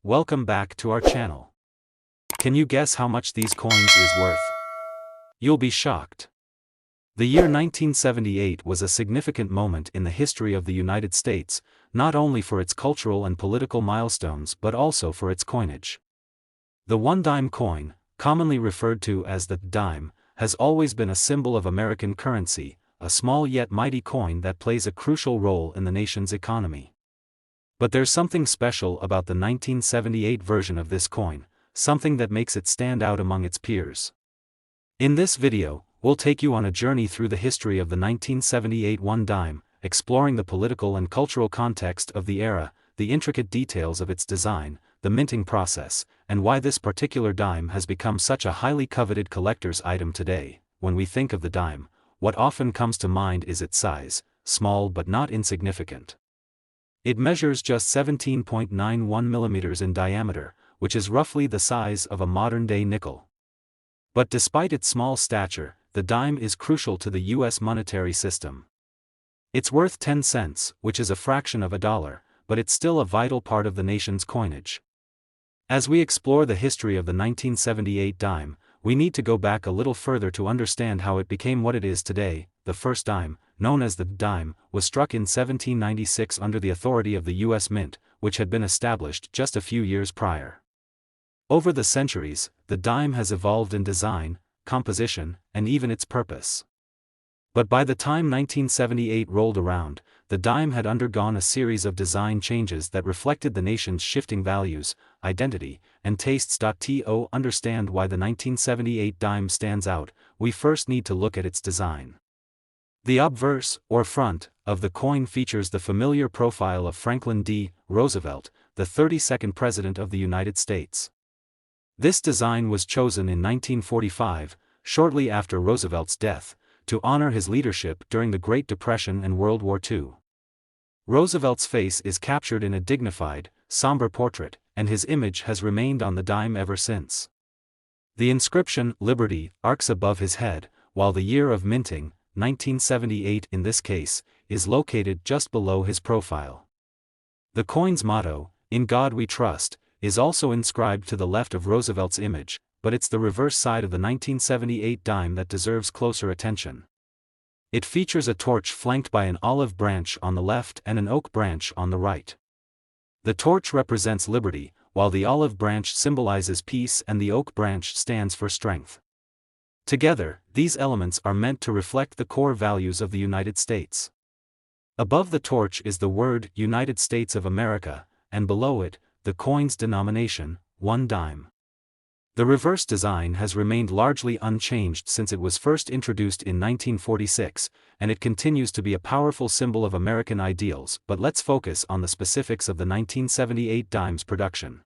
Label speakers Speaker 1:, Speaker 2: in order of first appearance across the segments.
Speaker 1: welcome back to our channel. Can you guess how much these coins is worth? You'll be shocked. The year 1978 was a significant moment in the history of the United States, not only for its cultural and political milestones but also for its coinage. The one-dime coin, commonly referred to as the dime, has always been a symbol of American currency, a small yet mighty coin that plays a crucial role in the nation's economy. But there's something special about the 1978 version of this coin, something that makes it stand out among its peers. In this video, we'll take you on a journey through the history of the 1978 one-dime, exploring the political and cultural context of the era, the intricate details of its design, the minting process, and why this particular dime has become such a highly coveted collector's item today. When we think of the dime, what often comes to mind is its size, small but not insignificant. It measures just 17.91 millimeters in diameter, which is roughly the size of a modern-day nickel. But despite its small stature, the dime is crucial to the U.S. monetary system. It's worth 10 cents, which is a fraction of a dollar, but it's still a vital part of the nation's coinage. As we explore the history of the 1978 dime, we need to go back a little further to understand how it became what it is today. The first dime, known as the dime, was struck in 1796 under the authority of the U.S. Mint, which had been established just a few years prior. Over the centuries, the dime has evolved in design, composition, and even its purpose. But by the time 1978 rolled around, the dime had undergone a series of design changes that reflected the nation's shifting values, identity, and tastes. To understand why the 1978 dime stands out, we first need to look at its design. The obverse, or front, of the coin features the familiar profile of Franklin D. Roosevelt, the 32nd President of the United States. This design was chosen in 1945, shortly after Roosevelt's death, to honor his leadership during the Great Depression and World War II. Roosevelt's face is captured in a dignified, somber portrait, and his image has remained on the dime ever since. The inscription, Liberty, arcs above his head, while the year of minting, 1978 in this case, is located just below his profile. The coin's motto, "In God We Trust," is also inscribed to the left of Roosevelt's image, but it's the reverse side of the 1978 dime that deserves closer attention. It features a torch flanked by an olive branch on the left and an oak branch on the right. The torch represents liberty, while the olive branch symbolizes peace and the oak branch stands for strength. Together, these elements are meant to reflect the core values of the United States. Above the torch is the word United States of America, and below it, the coin's denomination, one dime. The reverse design has remained largely unchanged since it was first introduced in 1946, and it continues to be a powerful symbol of American ideals. But let's focus on the specifics of the 1978 dime's production.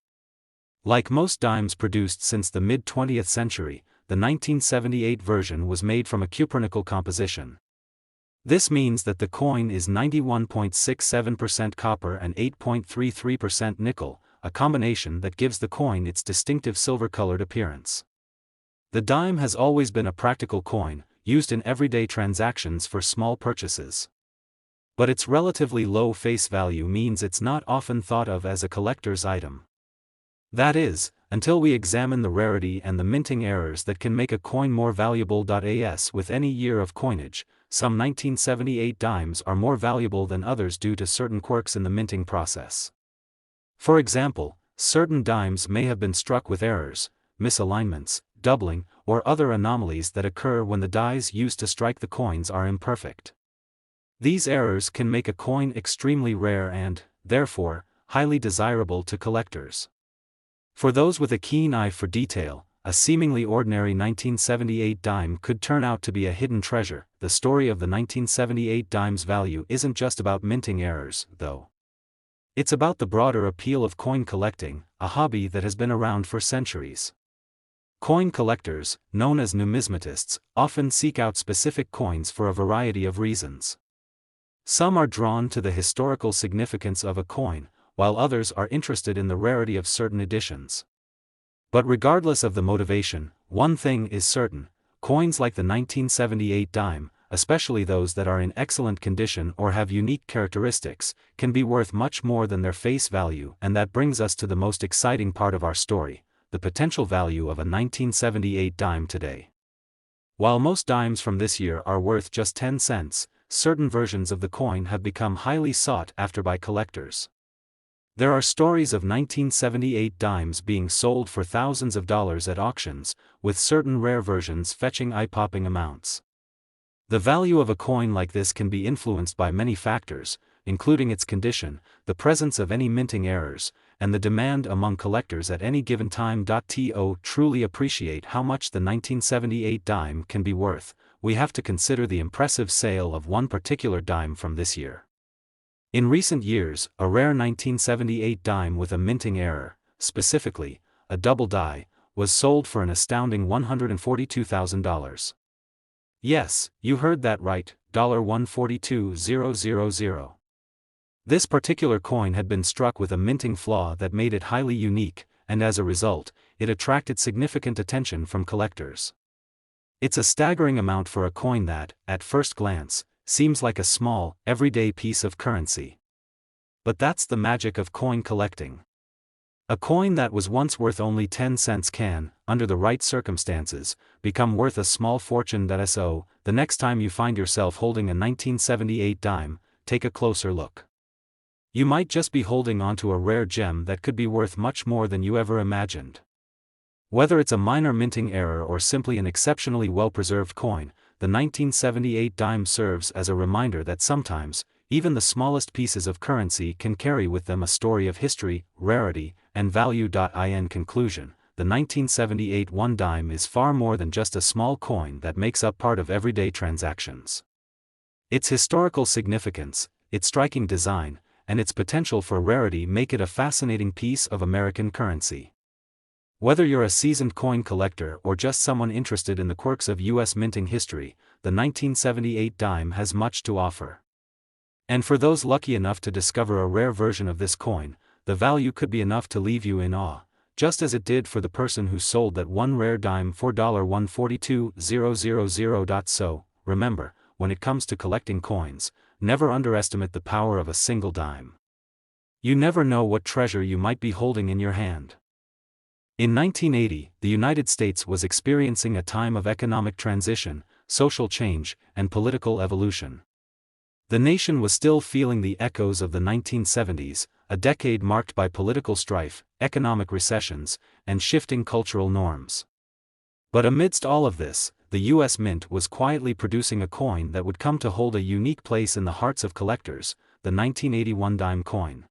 Speaker 1: Like most dimes produced since the mid-20th century, the 1978 version was made from a cupronickel composition. This means that the coin is 91.67% copper and 8.33% nickel, a combination that gives the coin its distinctive silver-colored appearance. The dime has always been a practical coin, used in everyday transactions for small purchases. But its relatively low face value means it's not often thought of as a collector's item. That is, until we examine the rarity and the minting errors that can make a coin more valuable. As with any year of coinage, some 1978 dimes are more valuable than others due to certain quirks in the minting process. For example, certain dimes may have been struck with errors, misalignments, doubling, or other anomalies that occur when the dies used to strike the coins are imperfect. These errors can make a coin extremely rare and, therefore, highly desirable to collectors. For those with a keen eye for detail, a seemingly ordinary 1978 dime could turn out to be a hidden treasure. The story of the 1978 dime's value isn't just about minting errors, though. It's about the broader appeal of coin collecting, a hobby that has been around for centuries. Coin collectors, known as numismatists, often seek out specific coins for a variety of reasons. Some are drawn to the historical significance of a coin, while others are interested in the rarity of certain editions. But regardless of the motivation, one thing is certain: coins like the 1978 dime, especially those that are in excellent condition or have unique characteristics, can be worth much more than their face value. And that brings us to the most exciting part of our story, the potential value of a 1978 dime today. While most dimes from this year are worth just 10 cents, certain versions of the coin have become highly sought after by collectors. There are stories of 1978 dimes being sold for thousands of dollars at auctions, with certain rare versions fetching eye-popping amounts. The value of a coin like this can be influenced by many factors, including its condition, the presence of any minting errors, and the demand among collectors at any given time. To truly appreciate how much the 1978 dime can be worth, we have to consider the impressive sale of one particular dime from this year. In recent years, a rare 1978 dime with a minting error, specifically, a double die, was sold for an astounding $142,000. Yes, you heard that right, $142,000. This particular coin had been struck with a minting flaw that made it highly unique, and as a result, it attracted significant attention from collectors. It's a staggering amount for a coin that, at first glance, seems like a small, everyday piece of currency. But that's the magic of coin collecting. A coin that was once worth only 10 cents can, under the right circumstances, become worth a small fortune. So, the next time you find yourself holding a 1978 dime, take a closer look. You might just be holding onto a rare gem that could be worth much more than you ever imagined. Whether it's a minor minting error or simply an exceptionally well-preserved coin, the 1978 dime serves as a reminder that sometimes, even the smallest pieces of currency can carry with them a story of history, rarity, and value. In conclusion, the 1978 one dime is far more than just a small coin that makes up part of everyday transactions. Its historical significance, its striking design, and its potential for rarity make it a fascinating piece of American currency. Whether you're a seasoned coin collector or just someone interested in the quirks of U.S. minting history, the 1978 dime has much to offer. And for those lucky enough to discover a rare version of this coin, the value could be enough to leave you in awe, just as it did for the person who sold that one rare dime for $142,000. So, remember, when it comes to collecting coins, never underestimate the power of a single dime. You never know what treasure you might be holding in your hand. In 1980, the United States was experiencing a time of economic transition, social change, and political evolution. The nation was still feeling the echoes of the 1970s, a decade marked by political strife, economic recessions, and shifting cultural norms. But amidst all of this, the U.S. Mint was quietly producing a coin that would come to hold a unique place in the hearts of collectors, the 1981 dime coin.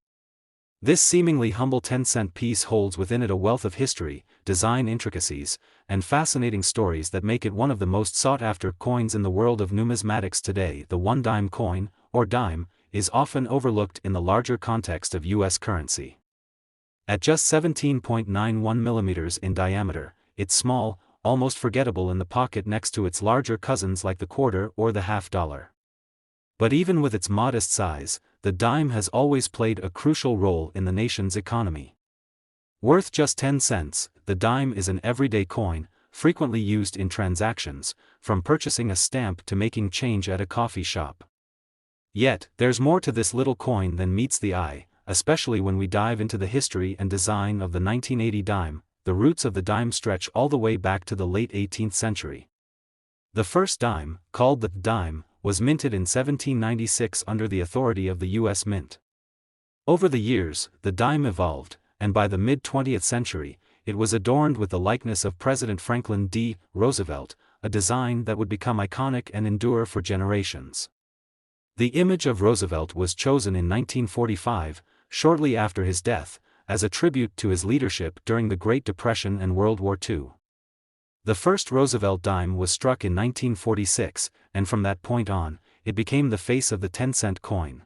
Speaker 1: This seemingly humble 10-cent piece holds within it a wealth of history, design intricacies, and fascinating stories that make it one of the most sought-after coins in the world of numismatics today. The one-dime coin, or dime, is often overlooked in the larger context of U.S. currency. At just 17.91 millimeters in diameter, it's small, almost forgettable in the pocket next to its larger cousins like the quarter or the half-dollar. But even with its modest size, the dime has always played a crucial role in the nation's economy. Worth just 10 cents, the dime is an everyday coin, frequently used in transactions, from purchasing a stamp to making change at a coffee shop. Yet, there's more to this little coin than meets the eye, especially when we dive into the history and design of the 1980 dime. The roots of the dime stretch all the way back to the late 18th century. The first dime, called the dime, was minted in 1796 under the authority of the U.S. Mint. Over the years, the dime evolved, and by the mid-20th century, it was adorned with the likeness of President Franklin D. Roosevelt, a design that would become iconic and endure for generations. The image of Roosevelt was chosen in 1945, shortly after his death, as a tribute to his leadership during the Great Depression and World War II. The first Roosevelt dime was struck in 1946, and from that point on, it became the face of the 10-cent coin.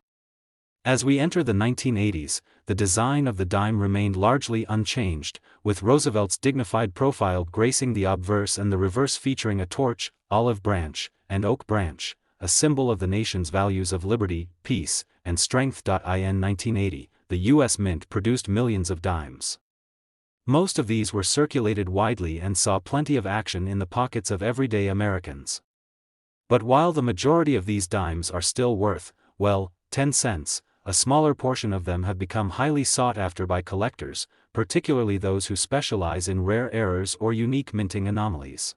Speaker 1: As we enter the 1980s, the design of the dime remained largely unchanged, with Roosevelt's dignified profile gracing the obverse and the reverse featuring a torch, olive branch, and oak branch, a symbol of the nation's values of liberty, peace, and strength. In 1980, the U.S. Mint produced millions of dimes. Most of these were circulated widely and saw plenty of action in the pockets of everyday Americans. But while the majority of these dimes are still worth, well, 10 cents, a smaller portion of them have become highly sought after by collectors, particularly those who specialize in rare errors or unique minting anomalies.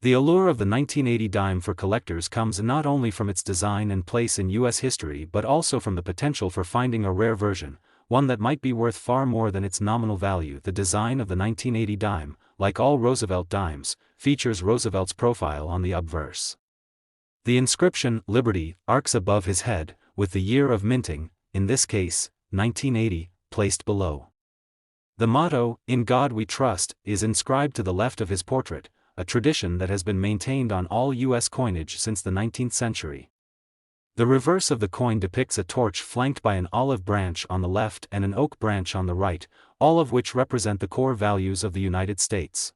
Speaker 1: The allure of the 1980 dime for collectors comes not only from its design and place in U.S. history but also from the potential for finding a rare version, one that might be worth far more than its nominal value. The design of the 1980 dime, like all Roosevelt dimes, features Roosevelt's profile on the obverse. The inscription, Liberty, arcs above his head, with the year of minting, in this case, 1980, placed below. The motto, "In God We Trust," is inscribed to the left of his portrait, a tradition that has been maintained on all U.S. coinage since the 19th century. The reverse of the coin depicts a torch flanked by an olive branch on the left and an oak branch on the right, all of which represent the core values of the United States.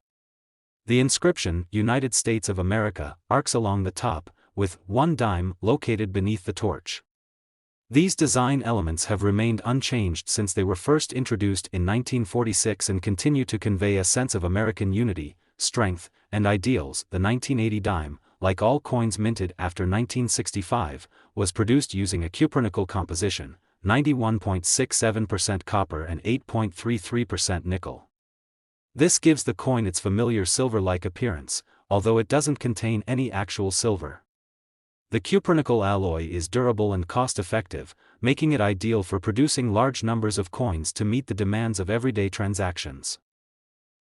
Speaker 1: The inscription, United States of America, arcs along the top, with one dime located beneath the torch. These design elements have remained unchanged since they were first introduced in 1946 and continue to convey a sense of American unity, strength, and ideals. The 1980 dime, like all coins minted after 1965, was produced using a cupronickel composition, 91.67% copper and 8.33% nickel. This gives the coin its familiar silver-like appearance, although it doesn't contain any actual silver. The cupronickel alloy is durable and cost-effective, making it ideal for producing large numbers of coins to meet the demands of everyday transactions.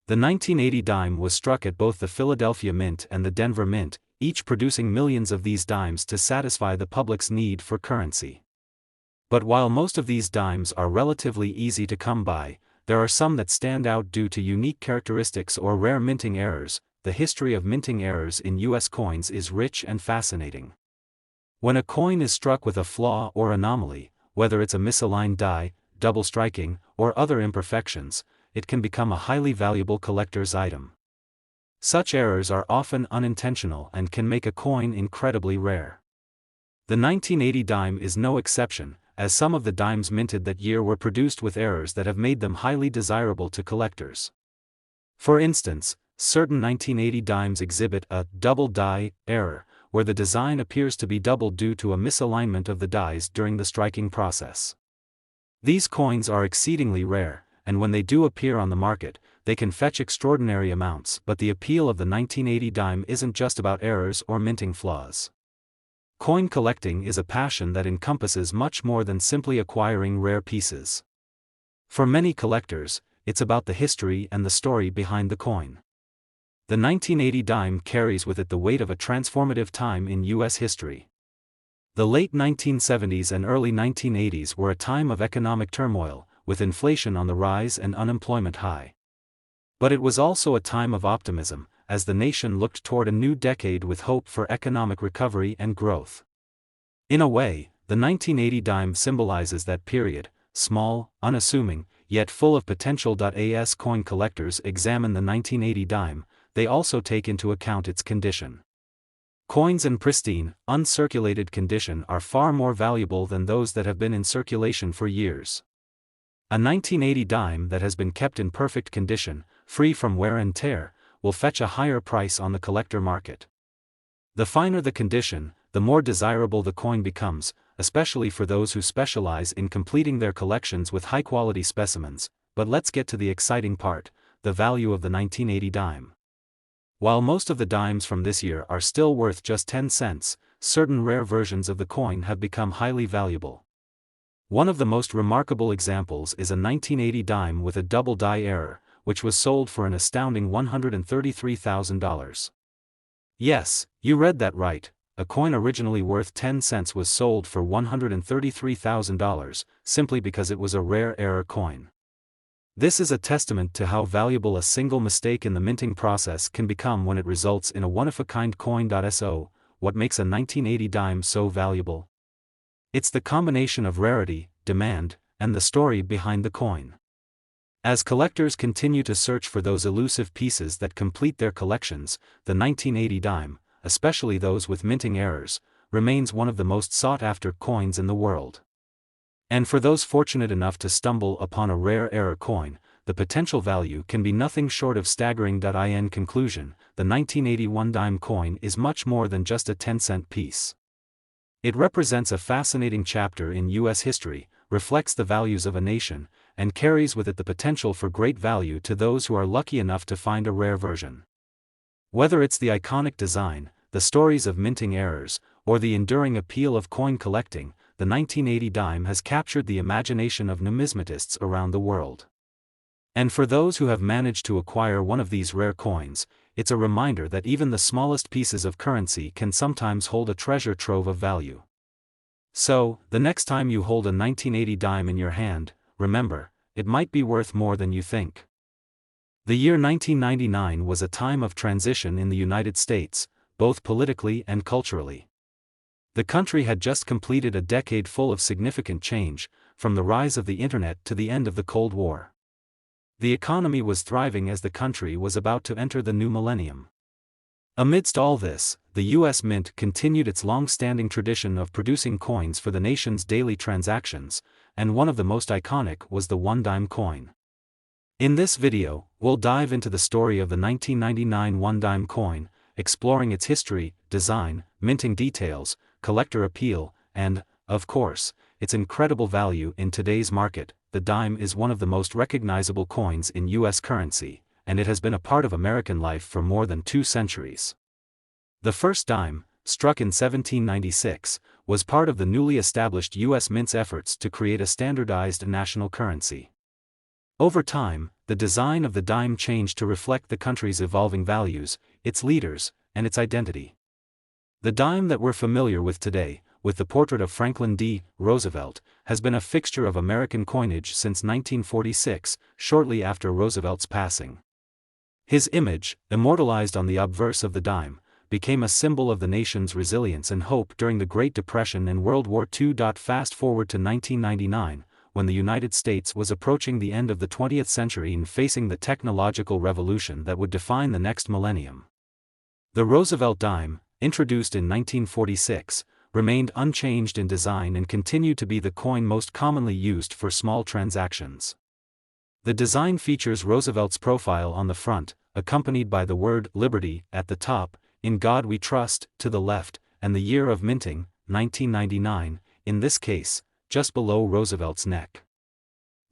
Speaker 1: The 1980 dime was struck at both the Philadelphia Mint and the Denver Mint, each producing millions of these dimes to satisfy the public's need for currency. But while most of these dimes are relatively easy to come by, there are some that stand out due to unique characteristics or rare minting errors. The history of minting errors in U.S. coins is rich and fascinating. When a coin is struck with a flaw or anomaly, whether it's a misaligned die, double striking, or other imperfections, it can become a highly valuable collector's item. Such errors are often unintentional and can make a coin incredibly rare. The 1980 dime is no exception, as some of the dimes minted that year were produced with errors that have made them highly desirable to collectors. For instance, certain 1980 dimes exhibit a double die error, where the design appears to be doubled due to a misalignment of the dies during the striking process. These coins are exceedingly rare, and when they do appear on the market, they can fetch extraordinary amounts. But the appeal of the 1980 dime isn't just about errors or minting flaws. Coin collecting is a passion that encompasses much more than simply acquiring rare pieces. For many collectors, it's about the history and the story behind the coin. The 1980 dime carries with it the weight of a transformative time in U.S. history. The late 1970s and early 1980s were a time of economic turmoil, with inflation on the rise and unemployment high. But it was also a time of optimism, as the nation looked toward a new decade with hope for economic recovery and growth. In a way, the 1980 dime symbolizes that period. Small, unassuming, yet full of potential. As coin collectors examine the 1980 dime, they also take into account its condition. Coins in pristine, uncirculated condition are far more valuable than those that have been in circulation for years. A 1980 dime that has been kept in perfect condition, free from wear and tear, will fetch a higher price on the collector market. The finer the condition, the more desirable the coin becomes, especially for those who specialize in completing their collections with high-quality specimens. But let's get to the exciting part, the value of the 1980 dime. While most of the dimes from this year are still worth just 10 cents, certain rare versions of the coin have become highly valuable. One of the most remarkable examples is a 1980 dime with a double die error, which was sold for an astounding $133,000. Yes, you read that right, a coin originally worth 10 cents was sold for $133,000, simply because it was a rare error coin. This is a testament to how valuable a single mistake in the minting process can become when it results in a one-of-a-kind coin. So, what makes a 1980 dime so valuable? It's the combination of rarity, demand, and the story behind the coin. As collectors continue to search for those elusive pieces that complete their collections, the 1980 dime, especially those with minting errors, remains one of the most sought-after coins in the world. And for those fortunate enough to stumble upon a rare error coin, the potential value can be nothing short of staggering. In conclusion, the 1981 dime coin is much more than just a 10-cent piece. It represents a fascinating chapter in U.S. history, reflects the values of a nation, and carries with it the potential for great value to those who are lucky enough to find a rare version. Whether it's the iconic design, the stories of minting errors, or the enduring appeal of coin collecting, the 1980 dime has captured the imagination of numismatists around the world. And for those who have managed to acquire one of these rare coins, it's a reminder that even the smallest pieces of currency can sometimes hold a treasure trove of value. So, the next time you hold a 1980 dime in your hand, remember, it might be worth more than you think. The year 1999 was a time of transition in the United States, both politically and culturally. The country had just completed a decade full of significant change, from the rise of the Internet to the end of the Cold War. The economy was thriving as the country was about to enter the new millennium. Amidst all this, the U.S. Mint continued its long-standing tradition of producing coins for the nation's daily transactions, and one of the most iconic was the one-dime coin. In this video, we'll dive into the story of the 1999 one-dime coin, exploring its history, design, minting details, collector appeal, and, of course, its incredible value in today's market. The dime is one of the most recognizable coins in U.S. currency, and it has been a part of American life for more than 2 centuries. The first dime, struck in 1796, was part of the newly established U.S. Mint's efforts to create a standardized national currency. Over time, the design of the dime changed to reflect the country's evolving values, its leaders, and its identity. The dime that we're familiar with today, with the portrait of Franklin D. Roosevelt, has been a fixture of American coinage since 1946, shortly after Roosevelt's passing. His image, immortalized on the obverse of the dime, became a symbol of the nation's resilience and hope during the Great Depression and World War II. Fast forward to 1999, when the United States was approaching the end of the 20th century and facing the technological revolution that would define the next millennium. The Roosevelt dime, introduced in 1946, remained unchanged in design and continued to be the coin most commonly used for small transactions. The design features Roosevelt's profile on the front, accompanied by the word "Liberty" at the top, "In God We Trust" to the left, and the year of minting, 1999, in this case, just below Roosevelt's neck.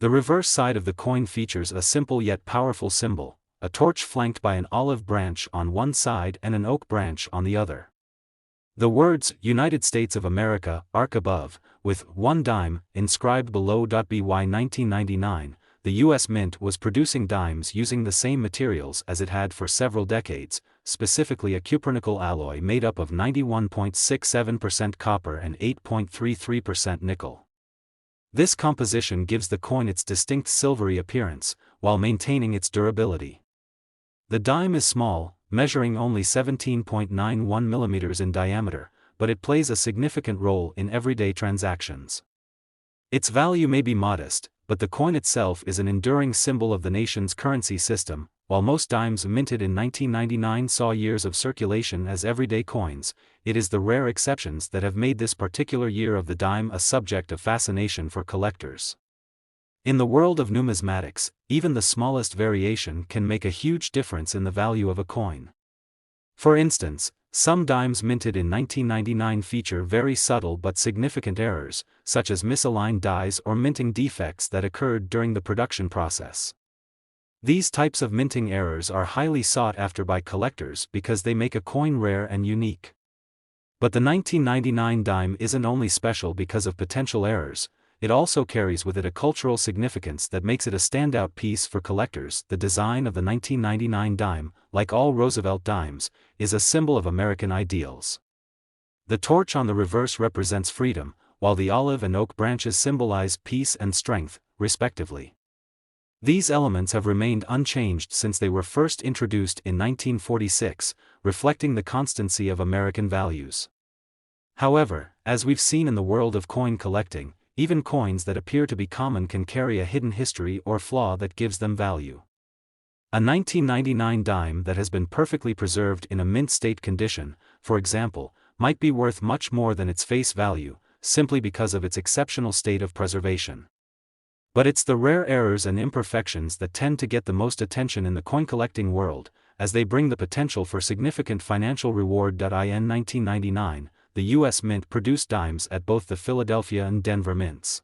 Speaker 1: The reverse side of the coin features a simple yet powerful symbol, a torch flanked by an olive branch on one side and an oak branch on the other. The words "United States of America" arc above, with "one dime" inscribed below. By 1999, the U.S. Mint was producing dimes using the same materials as it had for several decades, specifically a cupronickel alloy made up of 91.67% copper and 8.33% nickel. This composition gives the coin its distinct silvery appearance, while maintaining its durability. The dime is small, measuring only 17.91 mm in diameter, but it plays a significant role in everyday transactions. Its value may be modest, but the coin itself is an enduring symbol of the nation's currency system. While most dimes minted in 1999 saw years of circulation as everyday coins, it is the rare exceptions that have made this particular year of the dime a subject of fascination for collectors. In the world of numismatics, even the smallest variation can make a huge difference in the value of a coin. For instance, some dimes minted in 1999 feature very subtle but significant errors, such as misaligned dies or minting defects that occurred during the production process. These types of minting errors are highly sought after by collectors because they make a coin rare and unique. But the 1999 dime isn't only special because of potential errors, it also carries with it a cultural significance that makes it a standout piece for collectors. The design of the 1999 dime, like all Roosevelt dimes, is a symbol of American ideals. The torch on the reverse represents freedom, while the olive and oak branches symbolize peace and strength, respectively. These elements have remained unchanged since they were first introduced in 1946, reflecting the constancy of American values. However, as we've seen in the world of coin collecting, even coins that appear to be common can carry a hidden history or flaw that gives them value. A 1999 dime that has been perfectly preserved in a mint state condition, for example, might be worth much more than its face value, simply because of its exceptional state of preservation. But it's the rare errors and imperfections that tend to get the most attention in the coin collecting world, as they bring the potential for significant financial reward. In 1999, the U.S. Mint produced dimes at both the Philadelphia and Denver mints.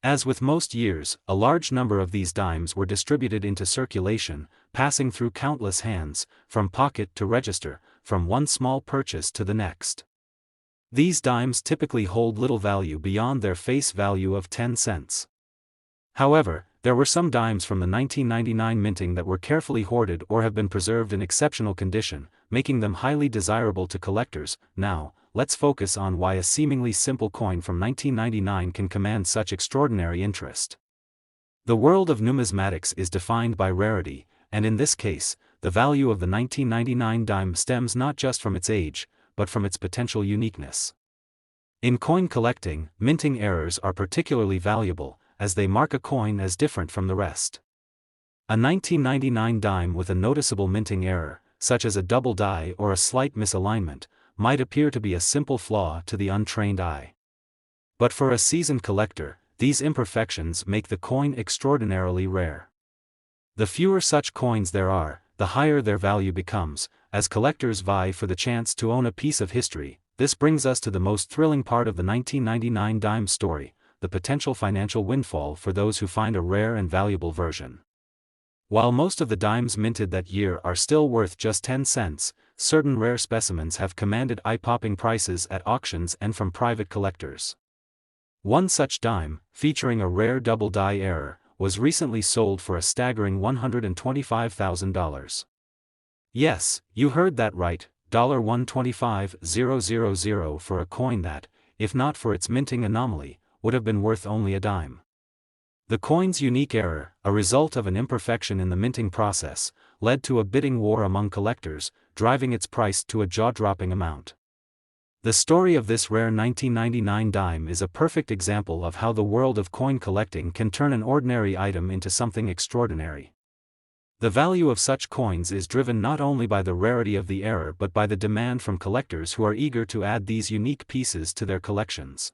Speaker 1: As with most years, a large number of these dimes were distributed into circulation, passing through countless hands, from pocket to register, from one small purchase to the next. These dimes typically hold little value beyond their face value of 10 cents. However, there were some dimes from the 1999 minting that were carefully hoarded or have been preserved in exceptional condition, making them highly desirable to collectors. Now, let's focus on why a seemingly simple coin from 1999 can command such extraordinary interest. The world of numismatics is defined by rarity, and in this case, the value of the 1999 dime stems not just from its age, but from its potential uniqueness. In coin collecting, minting errors are particularly valuable, as they mark a coin as different from the rest. A 1999 dime with a noticeable minting error, such as a double die or a slight misalignment, might appear to be a simple flaw to the untrained eye. But for a seasoned collector, these imperfections make the coin extraordinarily rare. The fewer such coins there are, the higher their value becomes, as collectors vie for the chance to own a piece of history. This brings us to the most thrilling part of the 1999 dime story, the potential financial windfall for those who find a rare and valuable version. While most of the dimes minted that year are still worth just 10 cents, certain rare specimens have commanded eye-popping prices at auctions and from private collectors. One such dime, featuring a rare double die error, was recently sold for a staggering $125,000. Yes, you heard that right, $125,000 for a coin that, if not for its minting anomaly, would have been worth only a dime. The coin's unique error, a result of an imperfection in the minting process, led to a bidding war among collectors, driving its price to a jaw-dropping amount. The story of this rare 1999 dime is a perfect example of how the world of coin collecting can turn an ordinary item into something extraordinary. The value of such coins is driven not only by the rarity of the error but by the demand from collectors who are eager to add these unique pieces to their collections.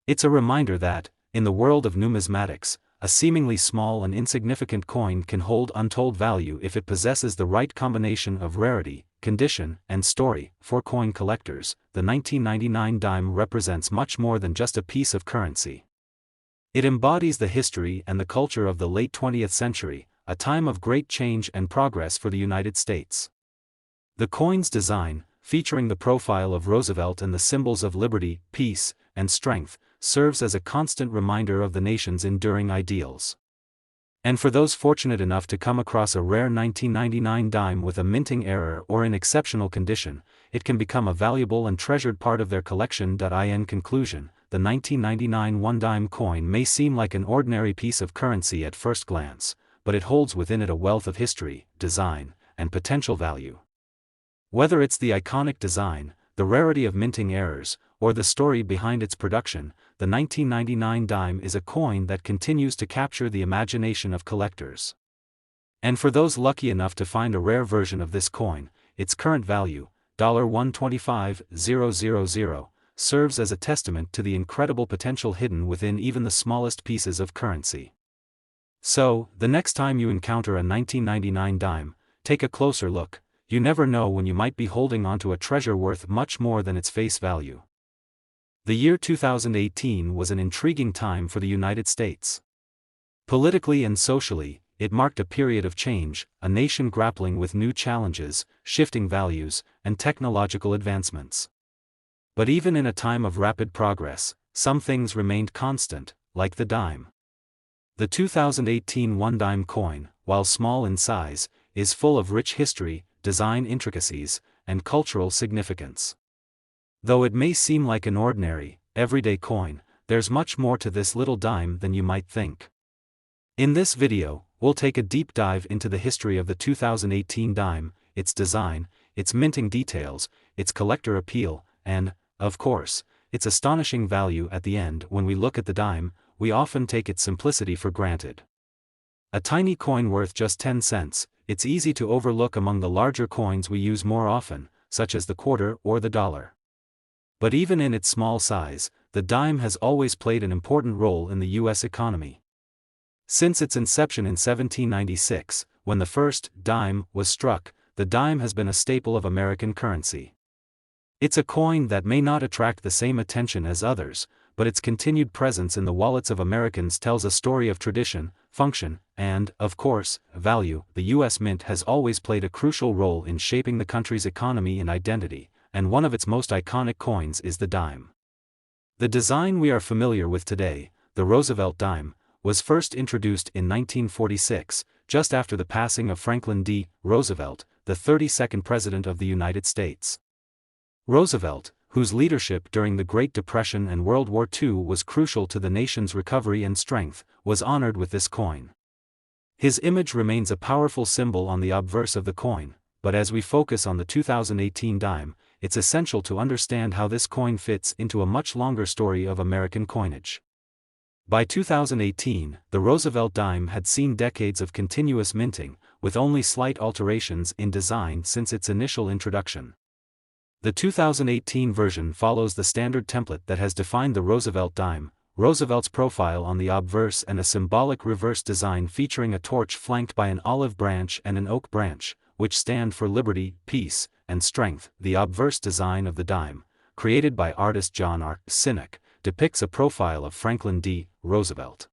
Speaker 1: It's a reminder that, in the world of numismatics, a seemingly small and insignificant coin can hold untold value if it possesses the right combination of rarity, condition, and story. For coin collectors, the 1999 dime represents much more than just a piece of currency. It embodies the history and the culture of the late 20th century, a time of great change and progress for the United States. The coin's design, featuring the profile of Roosevelt and the symbols of liberty, peace, and strength, serves as a constant reminder of the nation's enduring ideals. And for those fortunate enough to come across a rare 1999 dime with a minting error or in exceptional condition, it can become a valuable and treasured part of their collection. In conclusion, the 1999 one-dime coin may seem like an ordinary piece of currency at first glance, but it holds within it a wealth of history, design, and potential value. Whether it's the iconic design, the rarity of minting errors, or the story behind its production, the 1999 dime is a coin that continues to capture the imagination of collectors. And for those lucky enough to find a rare version of this coin, its current value, $125,000, serves as a testament to the incredible potential hidden within even the smallest pieces of currency. So, the next time you encounter a 1999 dime, take a closer look. You never know when you might be holding onto a treasure worth much more than its face value. The year 2018 was an intriguing time for the United States. Politically and socially, it marked a period of change, a nation grappling with new challenges, shifting values, and technological advancements. But even in a time of rapid progress, some things remained constant, like the dime. The 2018 one-dime coin, while small in size, is full of rich history, design intricacies, and cultural significance. Though it may seem like an ordinary, everyday coin, there's much more to this little dime than you might think. In this video, we'll take a deep dive into the history of the 2018 dime, its design, its minting details, its collector appeal, and, of course, its astonishing value at the end. When we look at the dime, we often take its simplicity for granted. A tiny coin worth just 10 cents, it's easy to overlook among the larger coins we use more often, such as the quarter or the dollar. But even in its small size, the dime has always played an important role in the U.S. economy. Since its inception in 1796, when the first dime was struck, the dime has been a staple of American currency. It's a coin that may not attract the same attention as others, but its continued presence in the wallets of Americans tells a story of tradition, function, and, of course, value. The U.S. Mint has always played a crucial role in shaping the country's economy and identity, and one of its most iconic coins is the dime. The design we are familiar with today, the Roosevelt dime, was first introduced in 1946, just after the passing of Franklin D. Roosevelt, the 32nd President of the United States. Roosevelt, whose leadership during the Great Depression and World War II was crucial to the nation's recovery and strength, was honored with this coin. His image remains a powerful symbol on the obverse of the coin, but as we focus on the 2018 dime, it's essential to understand how this coin fits into a much longer story of American coinage. By 2018, the Roosevelt dime had seen decades of continuous minting, with only slight alterations in design since its initial introduction. The 2018 version follows the standard template that has defined the Roosevelt dime, Roosevelt's profile on the obverse and a symbolic reverse design featuring a torch flanked by an olive branch and an oak branch, which stand for liberty, peace, and strength. The obverse design of the dime, created by artist John R. Sinek, depicts a profile of Franklin D. Roosevelt.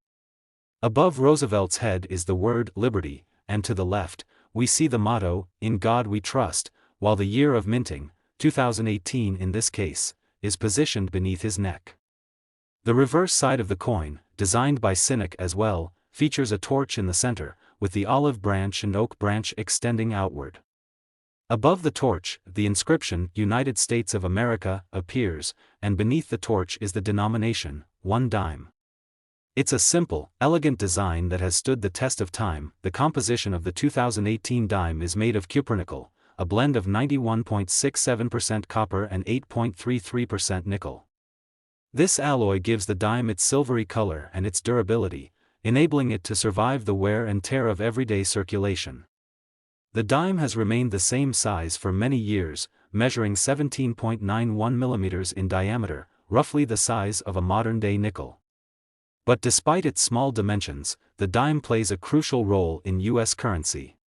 Speaker 1: Above Roosevelt's head is the word liberty, and to the left, we see the motto, "In God We Trust," while the year of minting, 2018 in this case, is positioned beneath his neck. The reverse side of the coin, designed by Sinek as well, features a torch in the center, with the olive branch and oak branch extending outward. Above the torch, the inscription, United States of America, appears, and beneath the torch is the denomination, 1 dime. It's a simple, elegant design that has stood the test of time. The composition of the 2018 dime is made of cupronickel, a blend of 91.67% copper and 8.33% nickel. This alloy gives the dime its silvery color and its durability, enabling it to survive the wear and tear of everyday circulation. The dime has remained the same size for many years, measuring 17.91 mm in diameter, roughly the size of a modern-day nickel. But despite its small dimensions, the dime plays a crucial role in U.S. currency.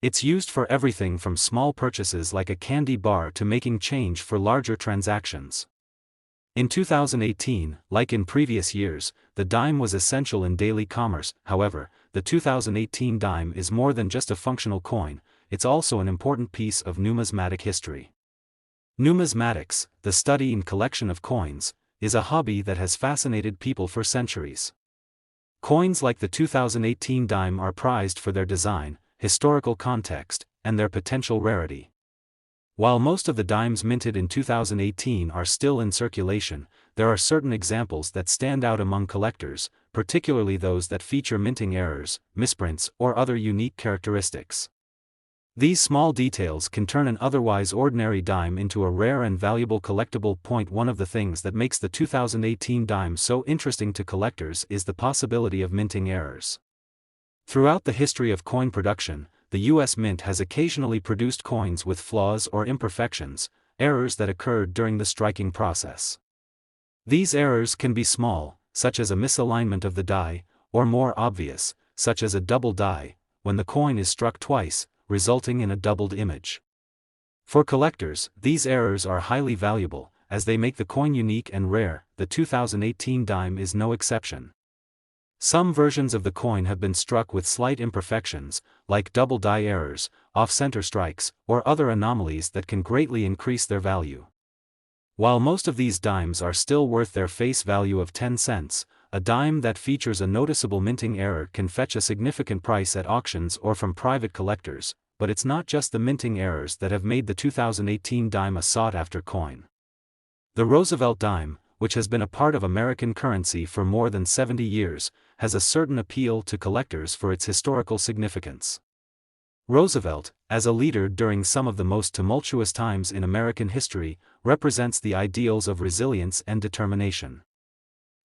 Speaker 1: It's used for everything from small purchases like a candy bar to making change for larger transactions. In 2018, like in previous years, the dime was essential in daily commerce. However, the 2018 dime is more than just a functional coin, it's also an important piece of numismatic history. Numismatics, the study and collection of coins, is a hobby that has fascinated people for centuries. Coins like the 2018 dime are prized for their design, historical context, and their potential rarity. While most of the dimes minted in 2018 are still in circulation, there are certain examples that stand out among collectors, particularly those that feature minting errors, misprints, or other unique characteristics. These small details can turn an otherwise ordinary dime into a rare and valuable collectible. One of the things that makes the 2018 dime so interesting to collectors is the possibility of minting errors. Throughout the history of coin production, the U.S. Mint has occasionally produced coins with flaws or imperfections, errors that occurred during the striking process. These errors can be small, such as a misalignment of the die, or more obvious, such as a double die, when the coin is struck twice, resulting in a doubled image. For collectors, these errors are highly valuable, as they make the coin unique and rare. The 2018 dime is no exception. Some versions of the coin have been struck with slight imperfections, like double die errors, off-center strikes, or other anomalies that can greatly increase their value. While most of these dimes are still worth their face value of 10 cents, a dime that features a noticeable minting error can fetch a significant price at auctions or from private collectors. But it's not just the minting errors that have made the 2018 dime a sought-after coin. The Roosevelt dime, which has been a part of American currency for more than 70 years, has a certain appeal to collectors for its historical significance. Roosevelt, as a leader during some of the most tumultuous times in American history, represents the ideals of resilience and determination.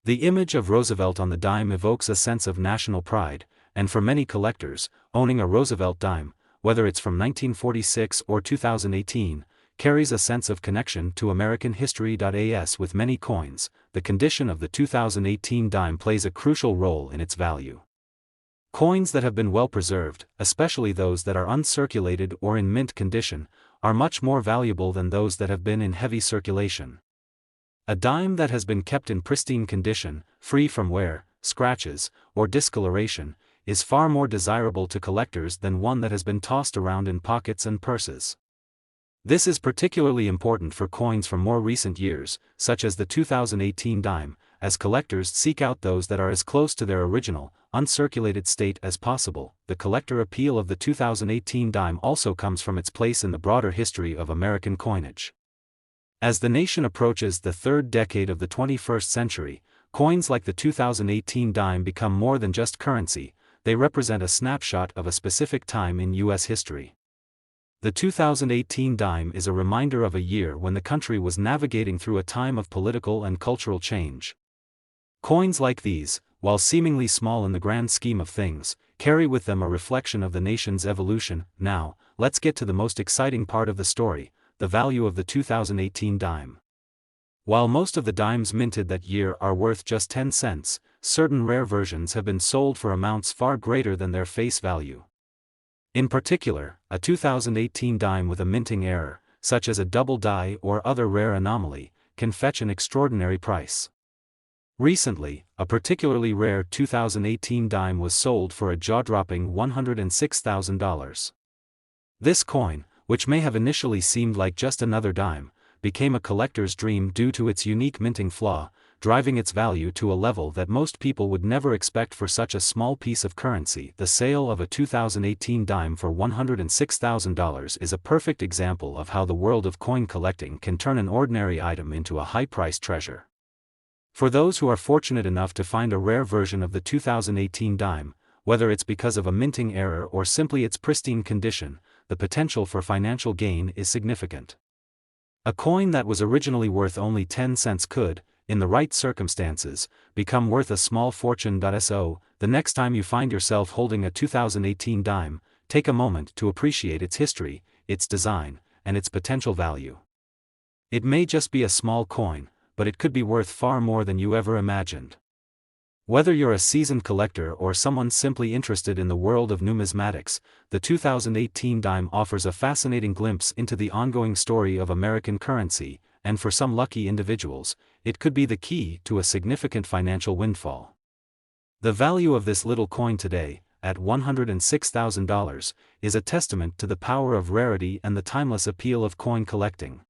Speaker 1: The image of Roosevelt on the dime evokes a sense of national pride, and for many collectors, owning a Roosevelt dime, whether it's from 1946 or 2018, carries a sense of connection to American history. As with many coins, the condition of the 2018 dime plays a crucial role in its value. Coins that have been well preserved, especially those that are uncirculated or in mint condition, are much more valuable than those that have been in heavy circulation. A dime that has been kept in pristine condition, free from wear, scratches, or discoloration, is far more desirable to collectors than one that has been tossed around in pockets and purses. This is particularly important for coins from more recent years, such as the 2018 dime, as collectors seek out those that are as close to their original, uncirculated state as possible. The collector appeal of the 2018 dime also comes from its place in the broader history of American coinage. As the nation approaches the third decade of the 21st century, coins like the 2018 dime become more than just currency, they represent a snapshot of a specific time in U.S. history. The 2018 dime is a reminder of a year when the country was navigating through a time of political and cultural change. Coins like these, while seemingly small in the grand scheme of things, carry with them a reflection of the nation's evolution. Now, let's get to the most exciting part of the story, the value of the 2018 dime. While most of the dimes minted that year are worth just 10 cents, certain rare versions have been sold for amounts far greater than their face value. In particular, a 2018 dime with a minting error, such as a double die or other rare anomaly, can fetch an extraordinary price. Recently, a particularly rare 2018 dime was sold for a jaw-dropping $106,000. This coin, which may have initially seemed like just another dime, became a collector's dream due to its unique minting flaw, driving its value to a level that most people would never expect for such a small piece of currency. The sale of a 2018 dime for $106,000 is a perfect example of how the world of coin collecting can turn an ordinary item into a high-priced treasure. For those who are fortunate enough to find a rare version of the 2018 dime, whether it's because of a minting error or simply its pristine condition, the potential for financial gain is significant. A coin that was originally worth only 10 cents could, in the right circumstances, become worth a small fortune. So, the next time you find yourself holding a 2018 dime, take a moment to appreciate its history, its design, and its potential value. It may just be a small coin, but it could be worth far more than you ever imagined. Whether you're a seasoned collector or someone simply interested in the world of numismatics, the 2018 dime offers a fascinating glimpse into the ongoing story of American currency, and for some lucky individuals, it could be the key to a significant financial windfall. The value of this little coin today, at $106,000, is a testament to the power of rarity and the timeless appeal of coin collecting.